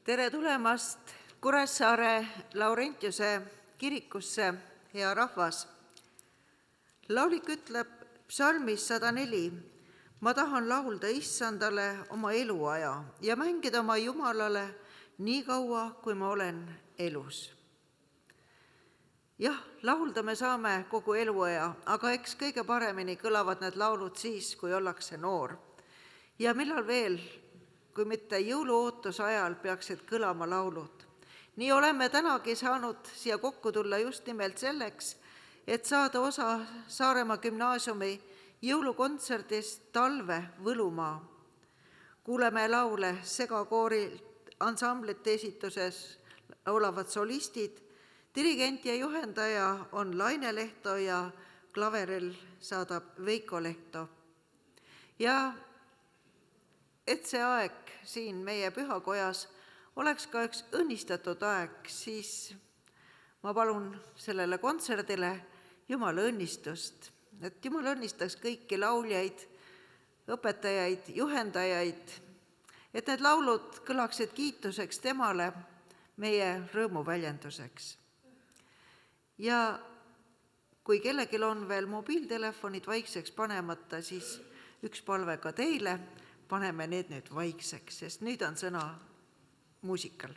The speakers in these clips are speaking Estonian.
Tere tulemast Kuressaare Laurentiuse kirikusse, hea rahvas. Laulik ütleb psalmis 104, ma tahan laulda issandale oma eluaja ja mängida oma Jumalale nii kaua, kui ma olen elus. Jah, laulda me saame kogu eluaja, aga eks kõige paremini kõlavad need laulud siis, kui ollakse noor. Ja millal veel, kui mitte jõuluootuse ajal peaksid kõlama laulud. Nii oleme tänagi saanud siia kokku tulla just nimelt selleks, et saada osa Saaremaa gümnaasiumi jõulukontserdist Talve Võlumaa. Kuuleme laule segakoorilt, ansamblite esituses laulavad solistid, dirigent ja juhendaja on Laine Lehto ja klaveril saadab Veiko Lehto. Ja et see aeg siin meie pühakojas oleks ka üks õnnistatud aeg, siis ma palun sellele kontserdile Jumala õnnistust, et Jumal õnnistaks kõiki lauljaid, õpetajaid, juhendajaid, et need laulud kõlaksid kiituseks temale, meie rõõmu väljenduseks. Ja kui kellelgi on veel mobiiltelefonid vaikseks panemata, siis üks palve ka teile, paneme need nüüd vaikseks, sest nüüd on sõna muusikal.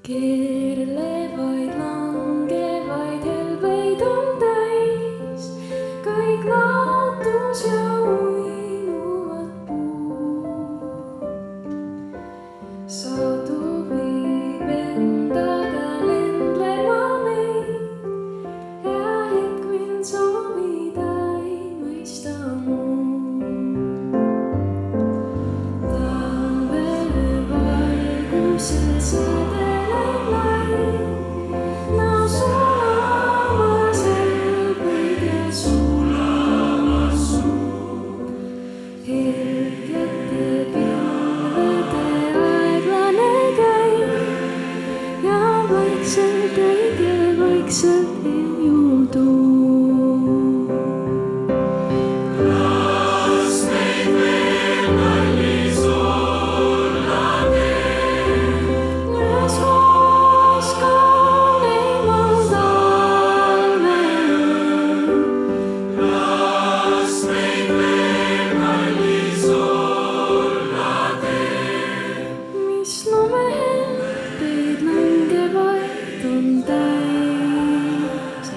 Keerlevaid, langevaid helbeid on täis, kõik laotus ja uinuvad puud. Sadu viib endaga lendlema meid ja hetk, mil soovida ei mõista muud. Talvevalgusel sädeleb lai, näo sulamas helbeid ja sulamas suud. Heljate pilvede aeglane käib ja vaikselt õigel vaikselt iljutud. Las meid veel kallis olla teeb, las koos kallimal talvel. Las meid veel kallis olla teeb, mis lumehelbeid langevaid on täis.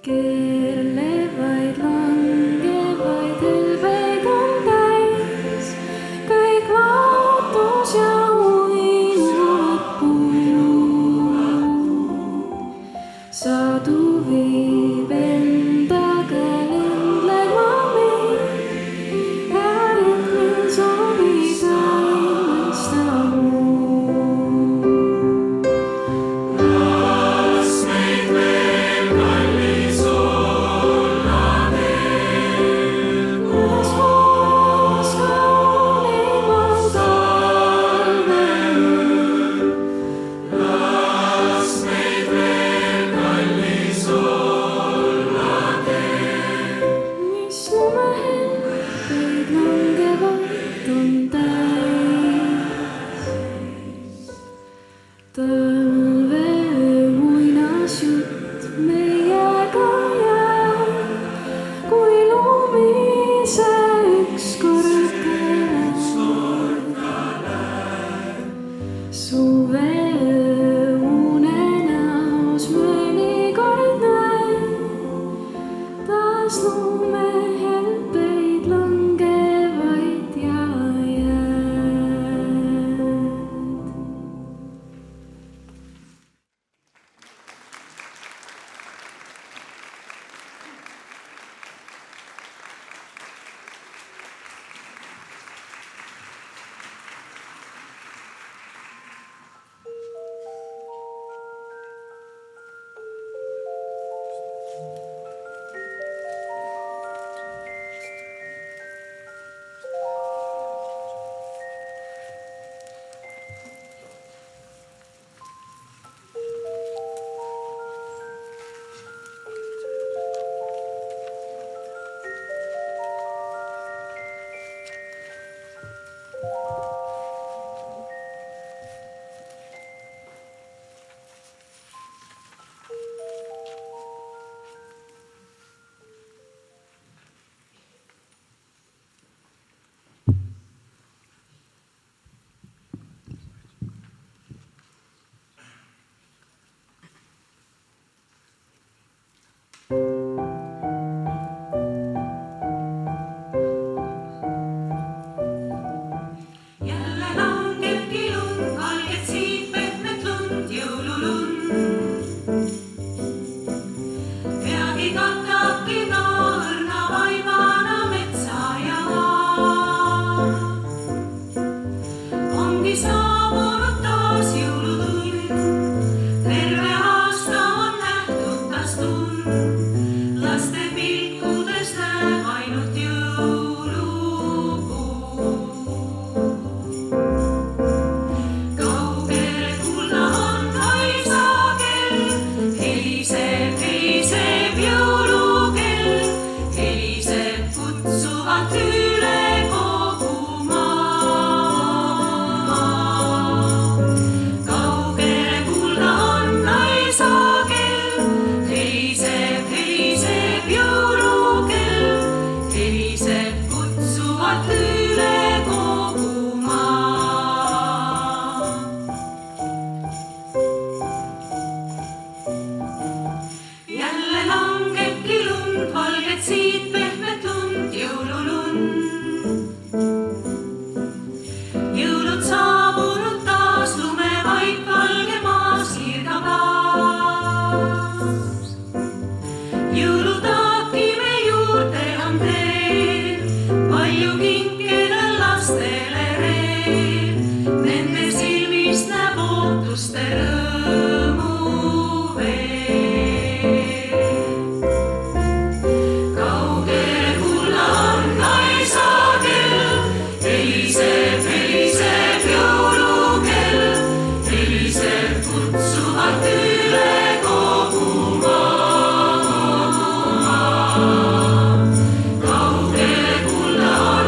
Keerlevaid, langevaid helbeid on täis, kõik laotus ja uinuvad puud. Sadu viib endaga lendlema meid ja hetk, mil soovida ei mõista muud. Las meid veel kallis olla teeb, las koos kallimal talvel. Las meid veel kallis olla teeb, mis lumehelbeid langevaid on täis. Talve muinasjutt meiega jääb, kui lumise ükskord läheb. Suve unenäos mõnikord näen taas lumehelbeid langevaid ja jääd. on teel, palju kinkida lastele reel. Nende silmis näeb ootuste rõõmu veel. Kaugele kulla on naisakell, heliseb, heliseb jõulukell, heliseb kutsuvalt üle kogu maa. Kaugele kulla on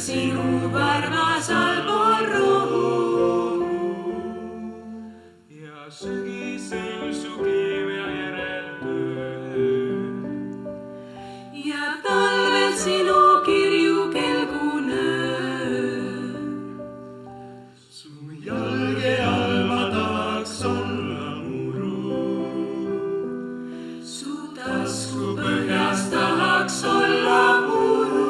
sinu vargas allpool rohu. Ja sügisel su kiivja järel töö. Ja talvel sinu kirju kelgu nöör. Su jalge all ma tahaks olla muru. Su tasku põhjas tahaks olla muru.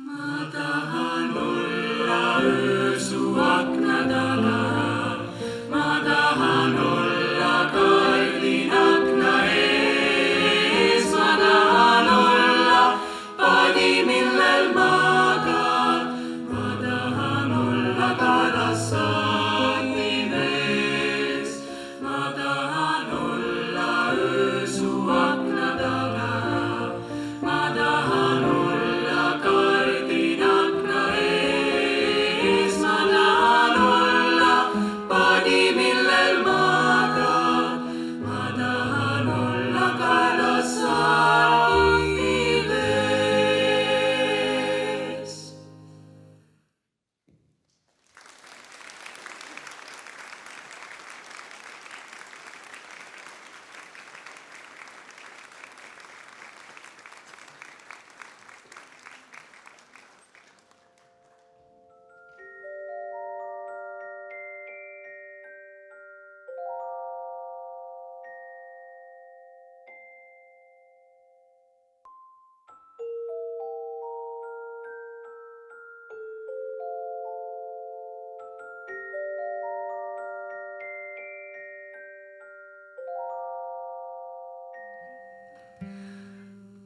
Ma tahan olla öö su akna taga. Ma tahan olla kaldin akna ees. Ma tahan olla paadi, millel magad. Ma tahan olla kalas saati vees. Ma tahan olla öö su akna taga. Ma tahan olla kaldin akna ees. Ma tahan olla paadi, millel magad. Ma tahan olla kalas saati vees.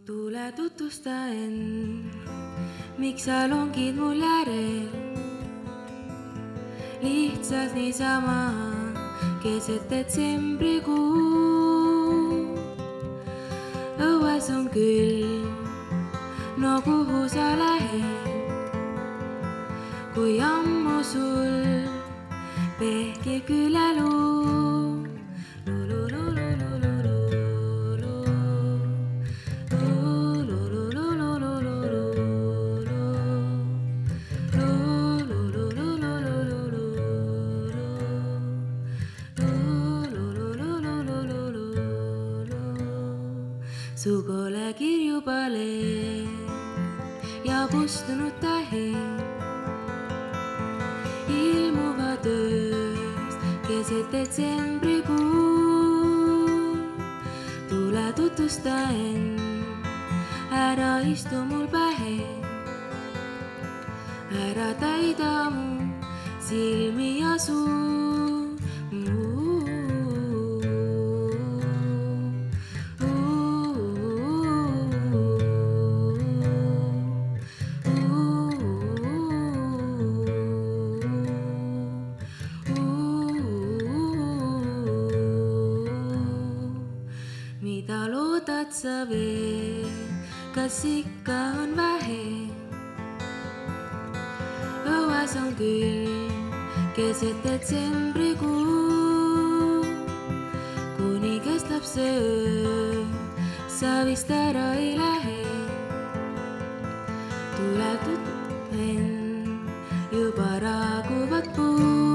Tule tutvusta end, miks sa longid mul järel. Lihtsalt niisama keset detsembrikuu. Õues on külm, no kuhu sa lähed, kui ammu sul pehkib küleluu. Su pole kirju pale ja kustunud tähed ilmuvad ööst keset detsembrikuu. Tule tutvusta end, ära istu mul pähe, ära täida mu silmi ja suu. Mida loodad sa veel, kas ikka on vähe? Õues on külm keset detsembrikuu. Kuni kestab see öö, sa vist ära ei lähe. Tule tutvu end, juba raaguvad puud.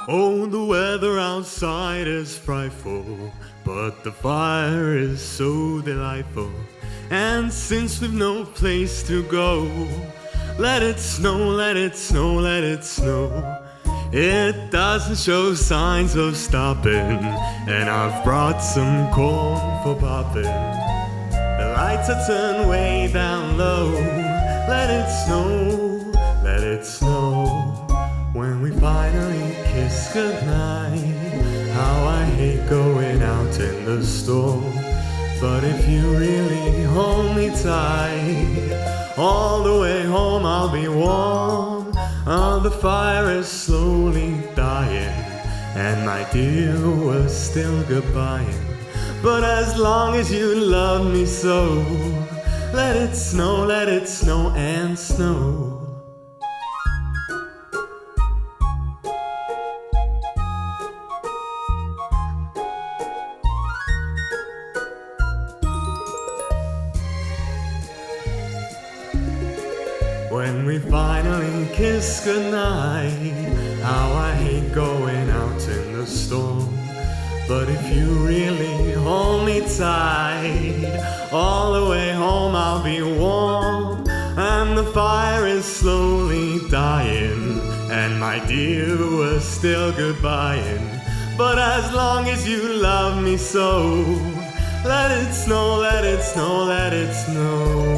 Oh, the weather outside is frightful, but the fire is so delightful. And since we've no place to go, let it snow, let it snow, let it snow. It doesn't show signs of stopping, and I've brought some corn for popping. The lights are turned way down low. Let it snow, let it snow. When we finally kiss goodnight, how I hate going out in the storm. But if you really hold me tight, all the way home I'll be warm. Oh, the fire is slowly dying, and my dear, we're still goodbying. But as long as you love me so, let it snow and snow. When we finally kiss goodnight, how I hate going out in the storm. But if you really hold me tight, all the way home I'll be warm. And the fire is slowly dying, and my dear, we're still goodbying. But as long as you love me so, let it snow, let it snow, let it snow.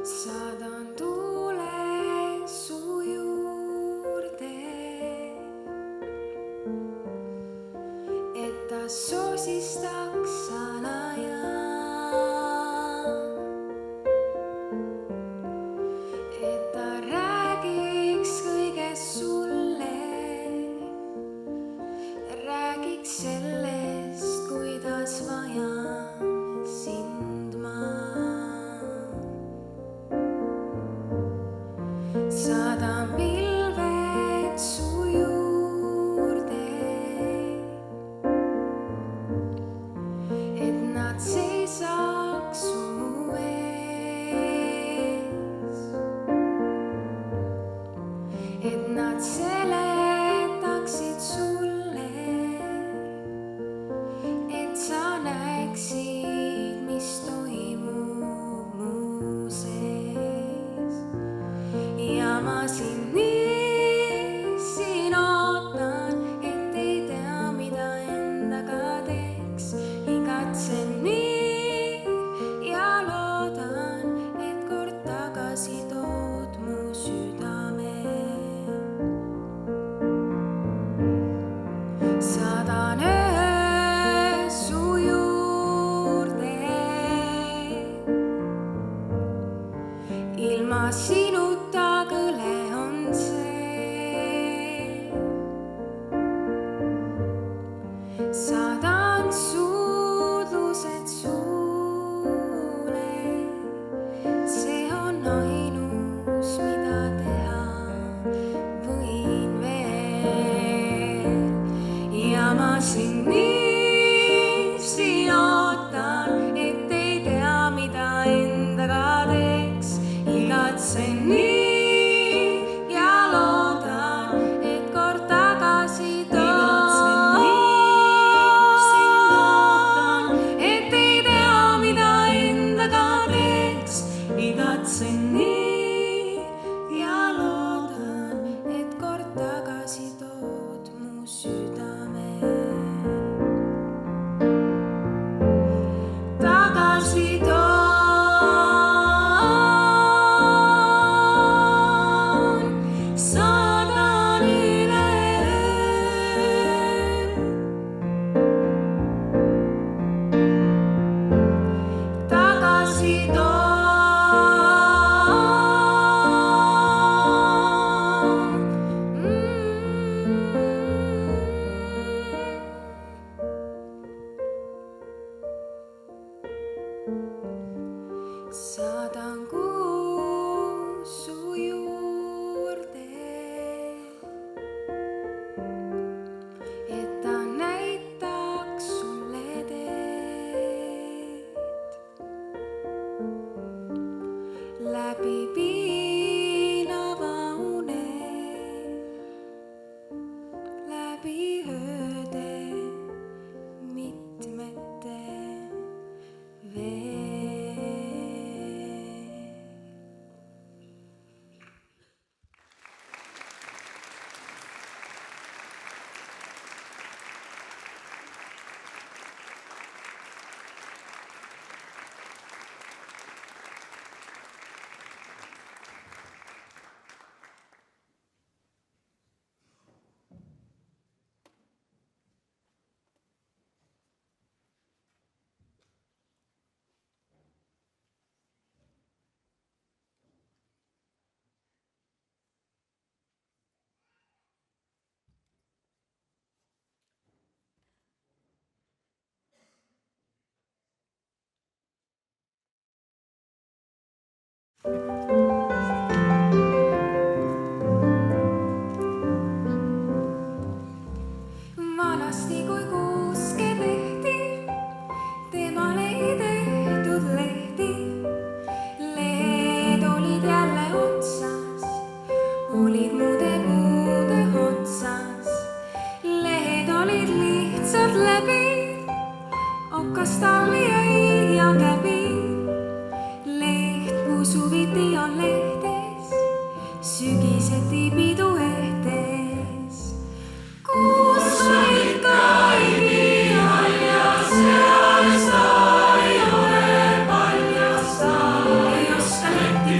saadan tuule su juurde, et ta soosistaks salaja, et ta räägiks kõigest sulle, räägiks sellest, kuidas vajan sind ma. Saadan pilved su juurde, et nad seisaks su ees, et nad seletaksid sulle, et sa näeksid, mis toimub mu sees. Ja ma sind nii siin ootan, et ei tea, mida endaga teeks. Igatsen nii ja loodan, et kord tagasi tood mu südame. Saadan öö su juurde, ilma sinuta kõle on see. Saadan suudlused suule, see on ainus, mida teha võin veel. Ja ma sind nii siin ootan, et ei tea, mida endaga teeks. Igatsen nii ja loodan, et kord tagasi toon, et ei tea, mida endaga teeks. Igatsen nii ja loodan, et kord tagasi tood mu südame. Tagasi toon, saadan üleöö. Tagasi toon. Saadan kuu su juurde, et ta näitaks sulle teed. Läbi piinava une, läbi ööde mitmete veel. Vanasti, kui kuuske tehti, temale ei tehtud lehti. Lehed olid jälle otsas, olid muude puude otsas. Lehed olid lihtsalt läbi, okas talvi jäi ja käbi. Leht pusuviti on lehtes, sügiseti pidu ehtes. Kuus on ikka ei haljas, seal ta ei ole paljas, ta ei oska letti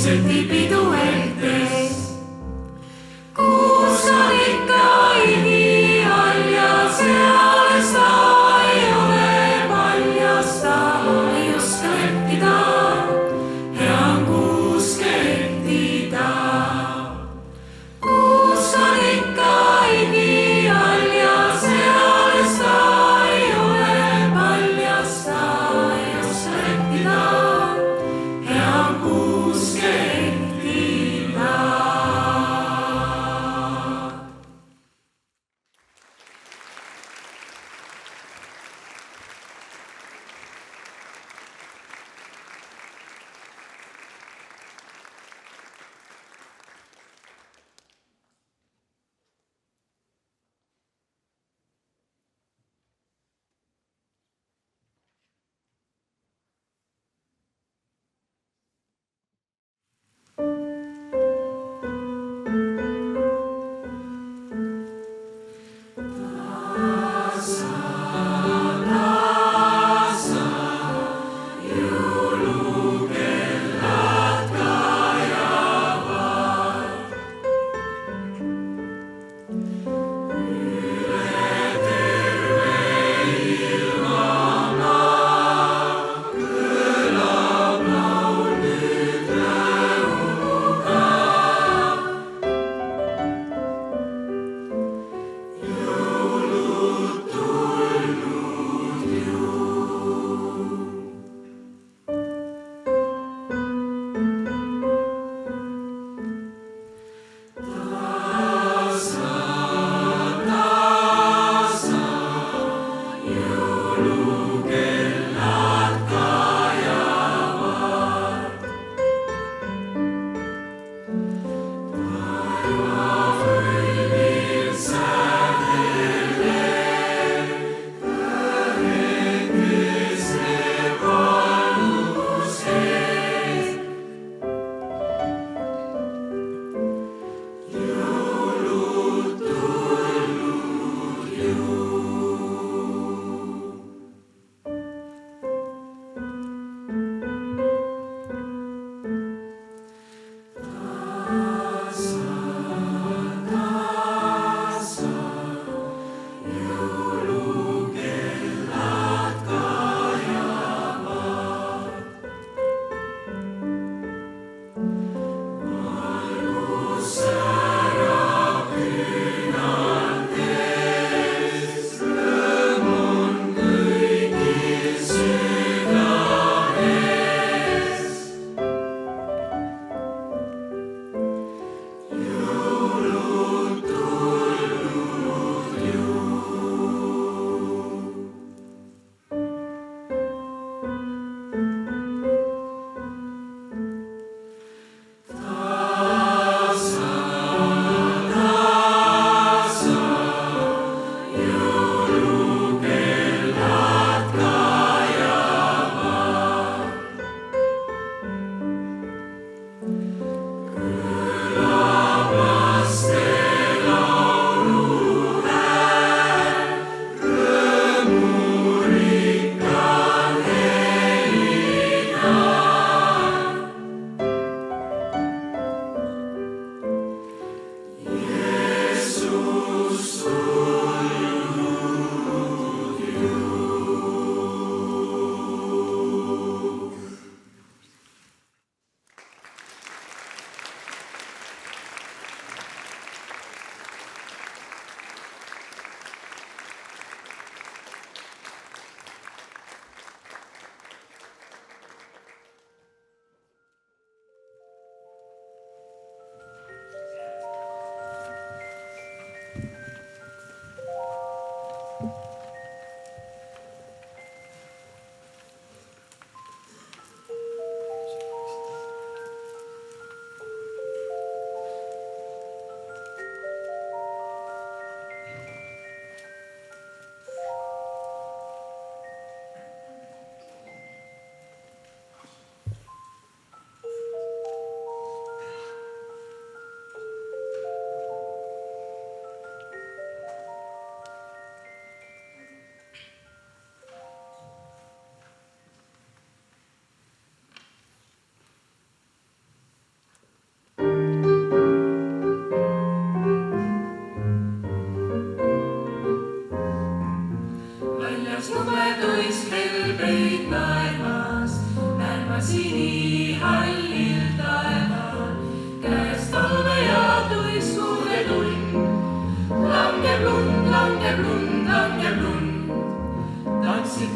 kontserdipidu ehtes. Kus on ikka ivi all ja seales ta ei ole paljas, ta ei oska leppida, hea on kuuske leppida. Kus on ikka ivi all ja seales ta ei ole paljas, ta ei oska leppida, hea on kuuske leppida.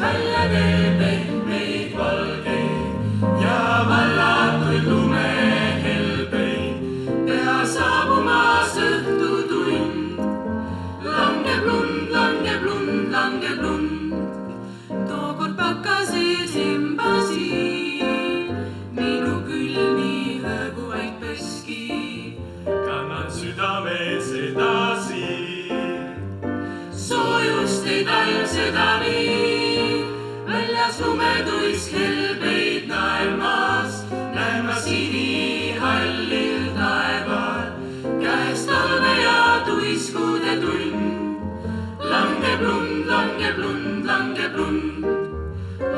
välja teeb pehmeid valgeid ja vallatuid lumehelbeid. Pea saabumas õhtutund, langeb lund, langeb lund, langeb lund. Tookord pakases imbasil minu külmi hõõgu vaid peski. Kannan südames edasi, Soojust ei talv seda viib, väljas lumetuis helbeid naelmas, näen ma sinihallil taeval, käes talve ja tuiskude tund. Langeb lund, langeb lund, langeb lund,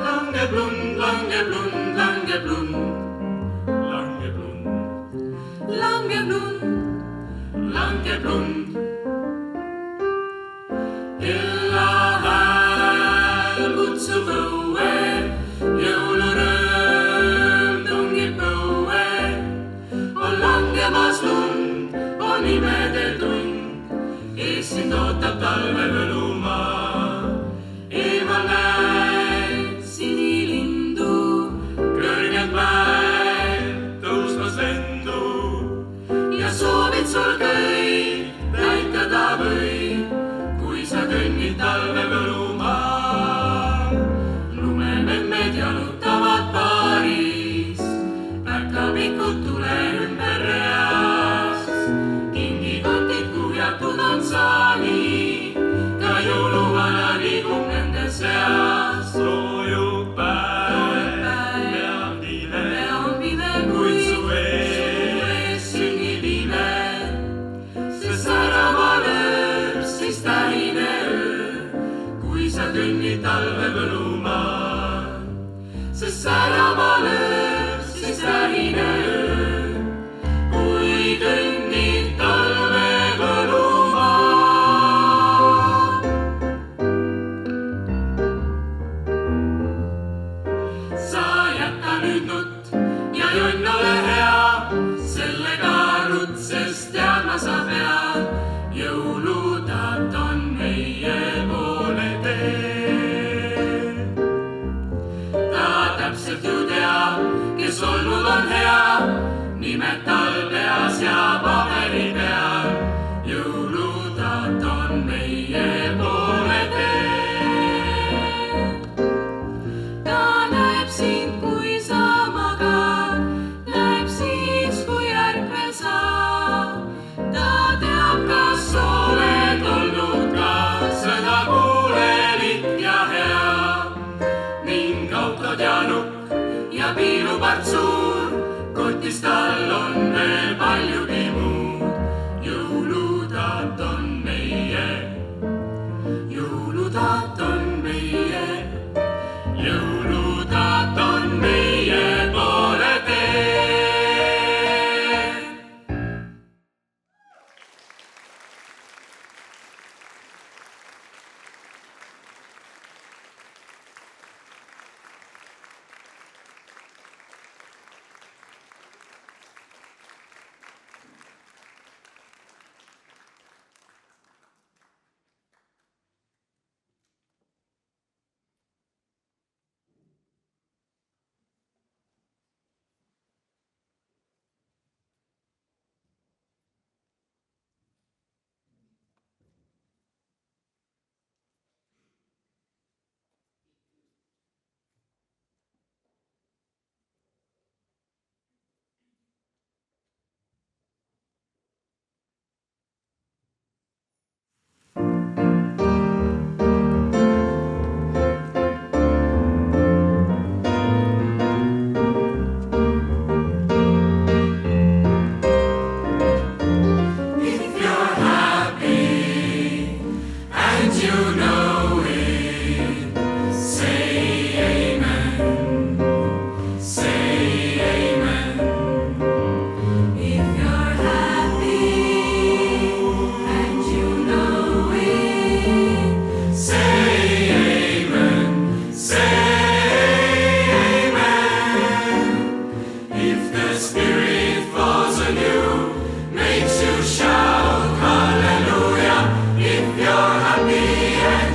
langeb lund, langeb lund, langeb lund, langeb lund. langeb lund, langeb lund. Illa hääl kutsub õue, jõulurõõm tungib põue. On langemas lund, on imede tund, ees sind ootab talve võlumaa. Eemal näed sinilindu, kõrgelt mäelt tõusmas lendu ja soovid sul kõik täitada võib. Kui sa kõnnid talve võlumaa, lumememmed jalutavad paaris, päkapikud tule ümber reas. Kingikotid kuhjatud on saani, ka jõuluvana liigub nende seas. Soojub päev, pea on pime, kuid su ees sünnib ime, sest särama lööb siis tähine öö, kui sa kõnnid talve võlumaa. Sest särama lööb siis tähine öö, kui kõnnid talve võlumaa. Sa jäta nüüd nutt ja jonn ole hea, sellega rutses tead ma sa pead. Jõulutat on meie poole tee. Ta täpselt ju teab, kes olnud on hea, nimed tal peas ja paberi peal. Jõulutat on meie poole tee. Ta näeb sind, kui sa magad, näeb siis, kui ärkvel saab. Ta teab, kas oled olnud ka sõna kuulelik ja hea. Ning autod ja nukk ja piilupart suur, kotis tal on veel paljugi muud. Jõulutat on meie, jõulutat on meie, jõulutat on meie poole tee. Makes you shout hallelujah if you're happy and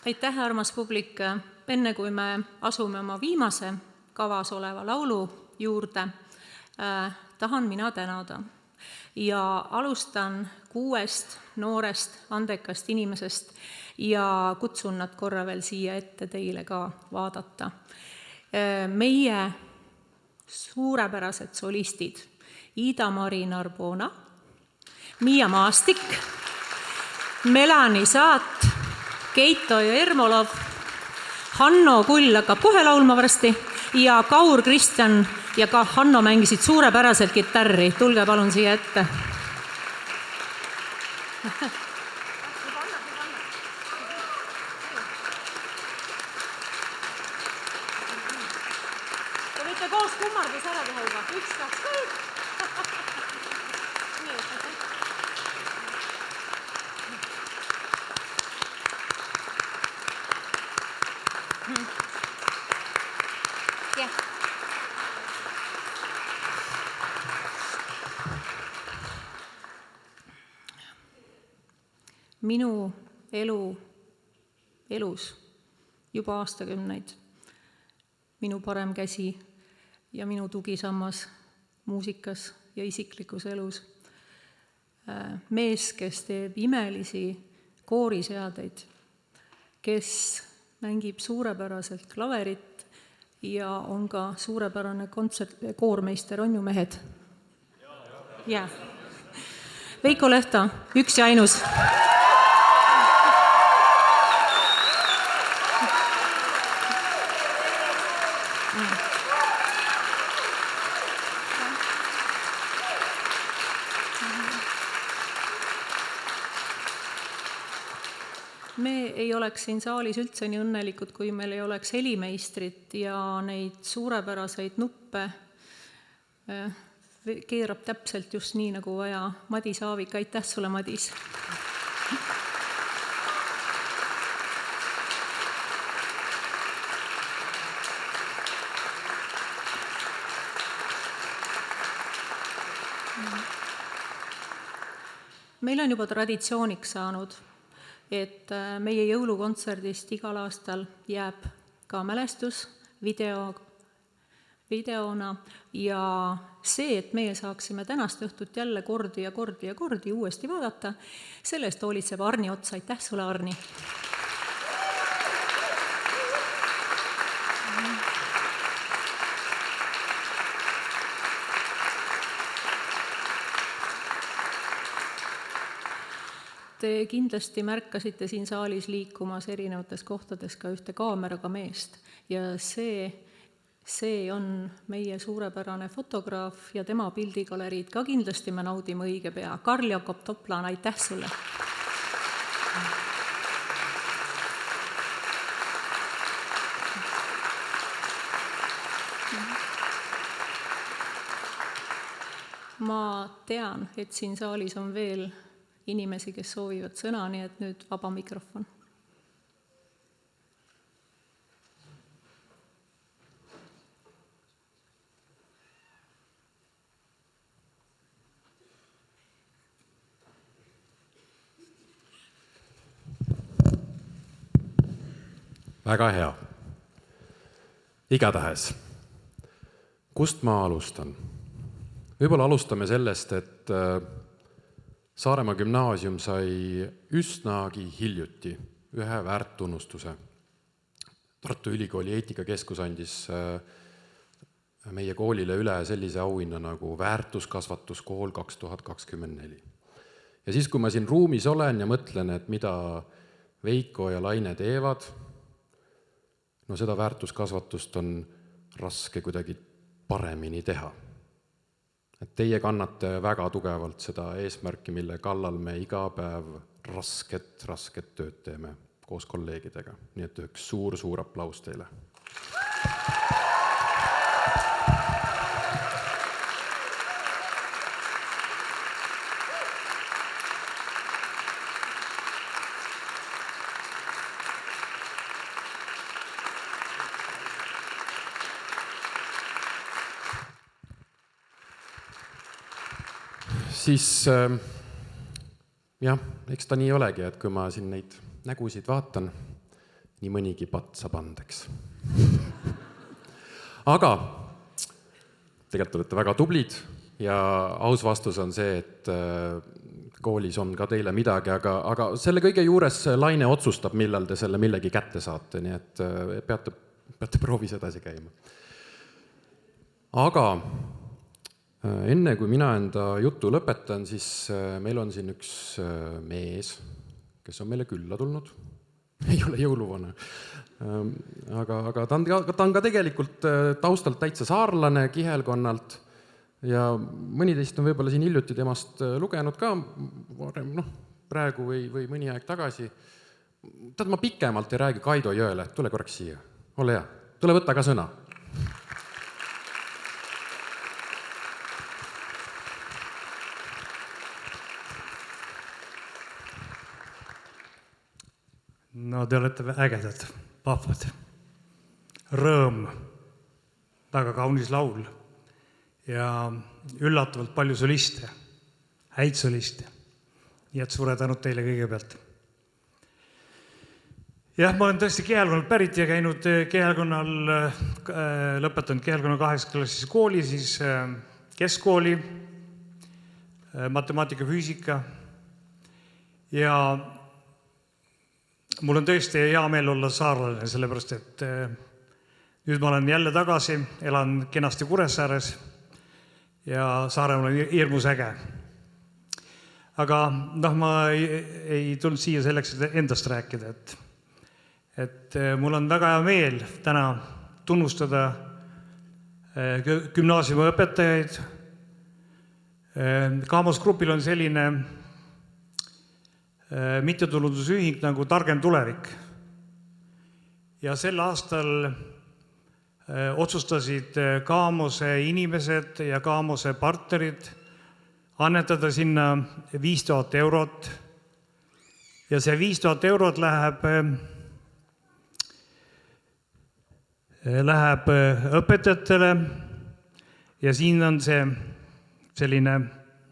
Aitäh, armas publik! Enne kui me asume oma viimase kavas oleva laulu juurde, tahan mina tänada. Ja alustan 6 noorest andekast inimesest ja kutsun nad korra veel siia ette teile ka vaadata. Meie suurepärased solistid Ida-Mari Narbona, Miia Maastik, Melani Saat, Keito ja Ermolov, Hanno Kull hakkab kohe laulma varsti ja Kaur Kristjan ja ka Hanno mängisid suurepäraselt kitarri. Tulge palun siia ette. Te võite koos kummardus ära teha juba. 1, 2, 3. Minu elus juba aastakümneid, minu parem käsi ja minu tugisammas muusikas ja isiklikus elus. Mees, kes teeb imelisi kooriseadeid, kes mängib suurepäraselt klaverit ja on ka suurepärane koormeister, on ju mehed? Jaa. Veiko Lehto, üks ja ainus. Me ei oleks siin saalis üldse nii õnnelikud, kui meil ei oleks helimeistrit ja neid suurepäraseid nuppe keerab täpselt just nii, nagu vaja. Madis Aavik, aitäh sulle, Madis! Meil on juba traditsiooniks saanud, et meie jõulukontserdist igal aastal jääb ka mälestus videona ja see, et meie saaksime tänast õhtut jälle kordi ja kordi ja kordi uuesti vaadata, sellest hoolitseb Arni Ots. Aitäh sulle, Arni! Te kindlasti märkasite siin saalis liikumas erinevates kohtades ka ühte kaameraga meest ja see on meie suurepärane fotograaf ja tema pildigaleriid ka kindlasti me naudime õige pea. Karl-Jakob Toplan, aitäh sulle! Ma tean, et siin saalis on veel inimesi, kes soovivad sõna, nii et nüüd vaba mikrofon. Väga hea. Igatahes, kust ma alustan? Võib-olla alustame sellest, et Saaremaa gümnaasium sai üsnagi hiljuti ühe väärttunnustuse. Tartu Ülikooli eetikakeskus andis meie koolile üle sellise auhinna nagu väärtuskasvatuskool 2024. Ja siis, kui ma siin ruumis olen ja mõtlen, et mida Veiko ja Laine teevad, no seda väärtuskasvatust on raske kuidagi paremini teha. Et teie kannate väga tugevalt seda eesmärki, mille kallal me iga päev rasket tööd teeme koos kolleegidega. Nii et üks suur aplaus teile. Siis jah, eks ta nii olegi, et kui ma siin neid nägusid vaatan, nii mõnigi patt saab andeks. Aga tegelikult olete väga tublid ja aus vastus on see, et koolis on ka teile midagi, aga selle kõige juures Laine otsustab, millal te selle millegi kätte saate, nii et peate proovis edasi käima. Aga enne kui mina enda jutu lõpetan, siis meil on siin üks mees, kes on meile külla tulnud. Ei ole jõuluvana. Aga ta on ka tegelikult taustalt täitsa saarlane Kihelkonnalt ja mõni teist on võib-olla siin hiljuti temast lugenud ka praegu või mõni aeg tagasi. Ma pikemalt ei räägi Kaido Jõele, tule korraks siia. Ole hea, tule võtta ka sõna. No te olete ägedad, vahvad. Rõõm, väga kaunis laul ja üllatavalt palju soliste, häid soliste. Nii et suure tänud teile kõigepealt. Jah, ma olen tõesti Kihelkonnalt pärit ja käinud Kihelkonnal, lõpetanud Kihelkonna 8. klassis kooli, siis keskkooli, matemaatika, füüsika ja mul on tõesti hea meel olla saarlane, sellepärast et nüüd ma olen jälle tagasi, elan kenasti Kuressaares ja Saaremaal on hirmus äge. Aga ma ei tulnud siia selleks, et endast rääkida, et mul on väga hea meel täna tunnustada gümnaasiumi õpetajaid. Kaamos Grupil on selline mittetulundusühing nagu Targem tulevik. Ja sel aastal otsustasid Kaamose inimesed ja Kaamose partnerid annetada sinna 5000 eurot. Ja see 5000 eurot läheb õpetajatele ja siin on see selline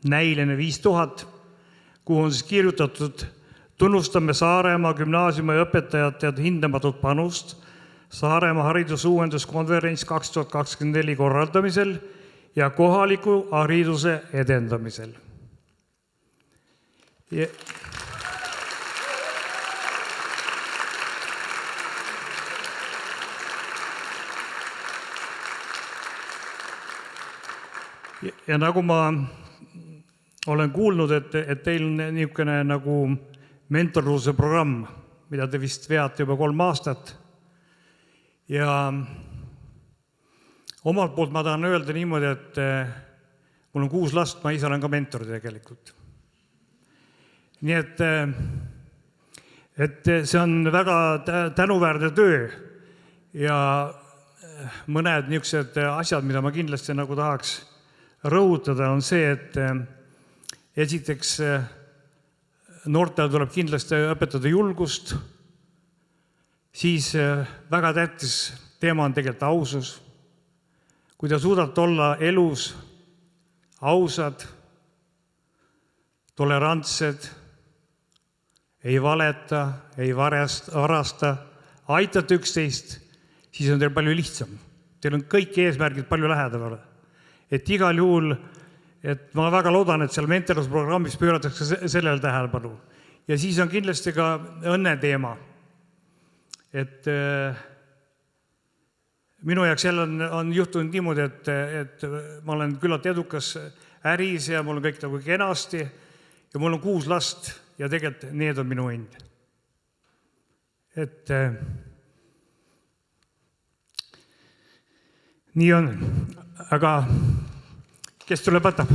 näiline 5000, kuhu on siis kirjutatud: tunnustame Saaremaa gümnaasiumi õpetajate hindamatut panust Saaremaa haridusuuenduskonverents 2024 korraldamisel ja kohaliku hariduse edendamisel. Ja nagu ma olen kuulnud, et teil on niisugune nagu mentorluse programm, mida te vist veate juba 3 aastat. Ja omalt poolt ma tahan öelda niimoodi, et mul on 6 last, ma ise olen ka mentor tegelikult. Nii et see on väga tänuväärne töö ja mõned niisugused asjad, mida ma kindlasti nagu tahaks rõhutada, on see, et esiteks noortele tuleb kindlasti õpetada julgust, siis väga tähtis teema on tegelikult ausus. Kui te suudate olla elus ausad, tolerantsed, ei valeta, ei varasta, aitate üksteist, siis on teil palju lihtsam. Teil on kõik eesmärgid palju lähedamal. Et igal juhul, et ma väga loodan, et seal mentorlusprogrammis pööratakse sellele tähelepanu. Ja siis on kindlasti ka õnne teema. Et minu jaoks jälle on juhtunud niimoodi, et ma olen küllalt edukas äris ja mul on kõik nagu kenasti ja mul on 6 last ja tegelikult need on minu õnd. Et nii on, aga kes tuleb võtab?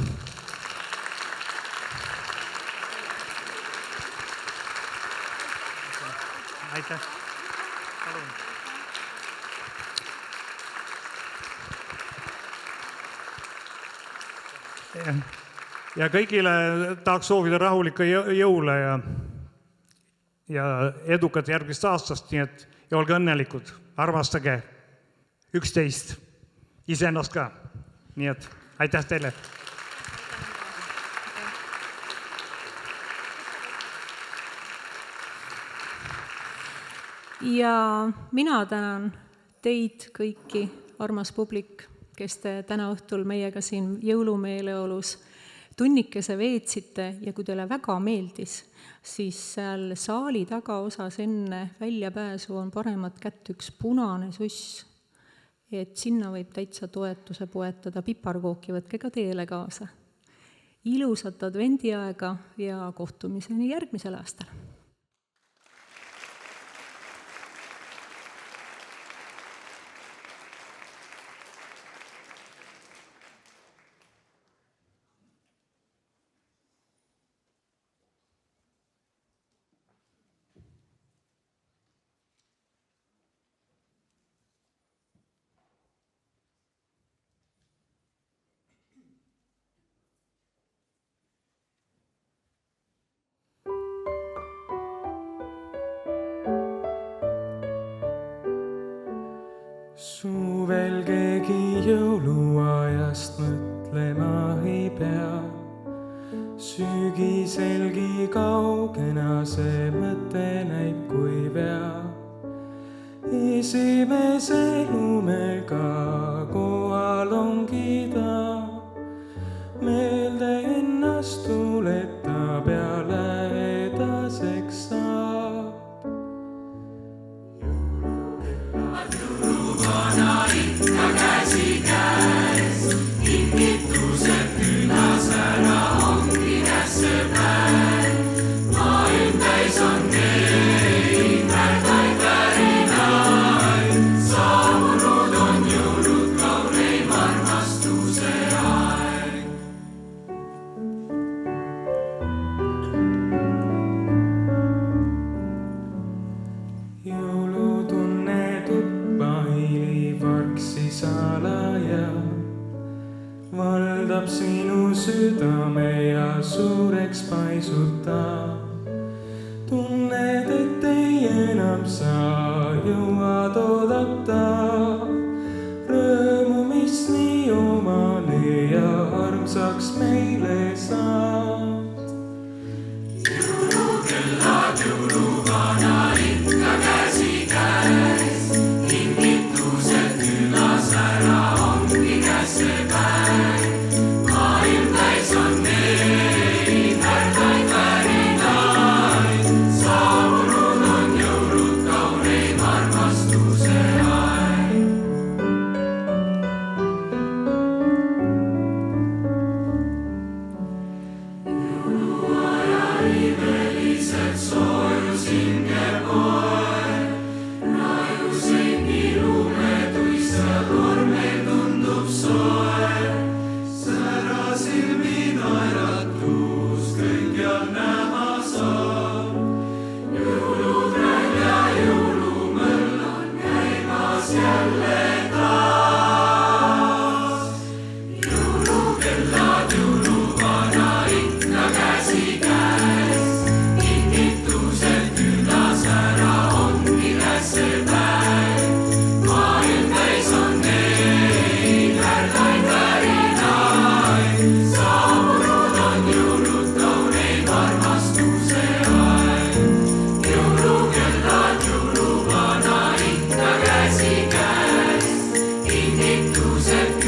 Aitäh. Ja kõigile tahaks soovida rahulikke jõule ja edukat järgmist aastast, nii et ja olge õnnelikud, armastage üksteist, iseennast ka. Nii et aitäh teile. Ja mina tänan teid kõiki, armas publik, kes te täna õhtul meiega siin jõulumeeleolus tunnikese veetsite ja kui teile väga meeldis, siis seal saali tagaosas enne väljapääsu on paremat kätt üks punane suss, et sinna võib täitsa toetuse poetada, piparkooki võtke ka teele kaasa. Ilusat advendiaega ja kohtumiseni järgmisel aastal. Suvel keegi jõuluajast mõtlema ei pea. Sügiselgi kaugena see mõte näib kui vea. Esimese lumega kohal ongi ta. Meelde ennast tuletab ja lähedaseks saab. Jõuluvana ikka käsi käes, kingitused külas ära ongi kässepäev. Maailm täis on neid värdaid värinaid, saabunud on jõulud kauneim armastuse aeg. Jõulutunne tuppa hiilib vargsi salaja, valdab sinu südame ja suureks paisutab. Tunned, et ei enam saa, jõuad oodata rõõmu, mis nii omale ja armsaks meile saad. Jõulukellad, jõuluvana ikka käsi käes, kingitused külas ära ongi kässepäev. Maailm täis on neid värdaid värinaid, saabunud on jõulud kauneim armastuse aeg. kingitused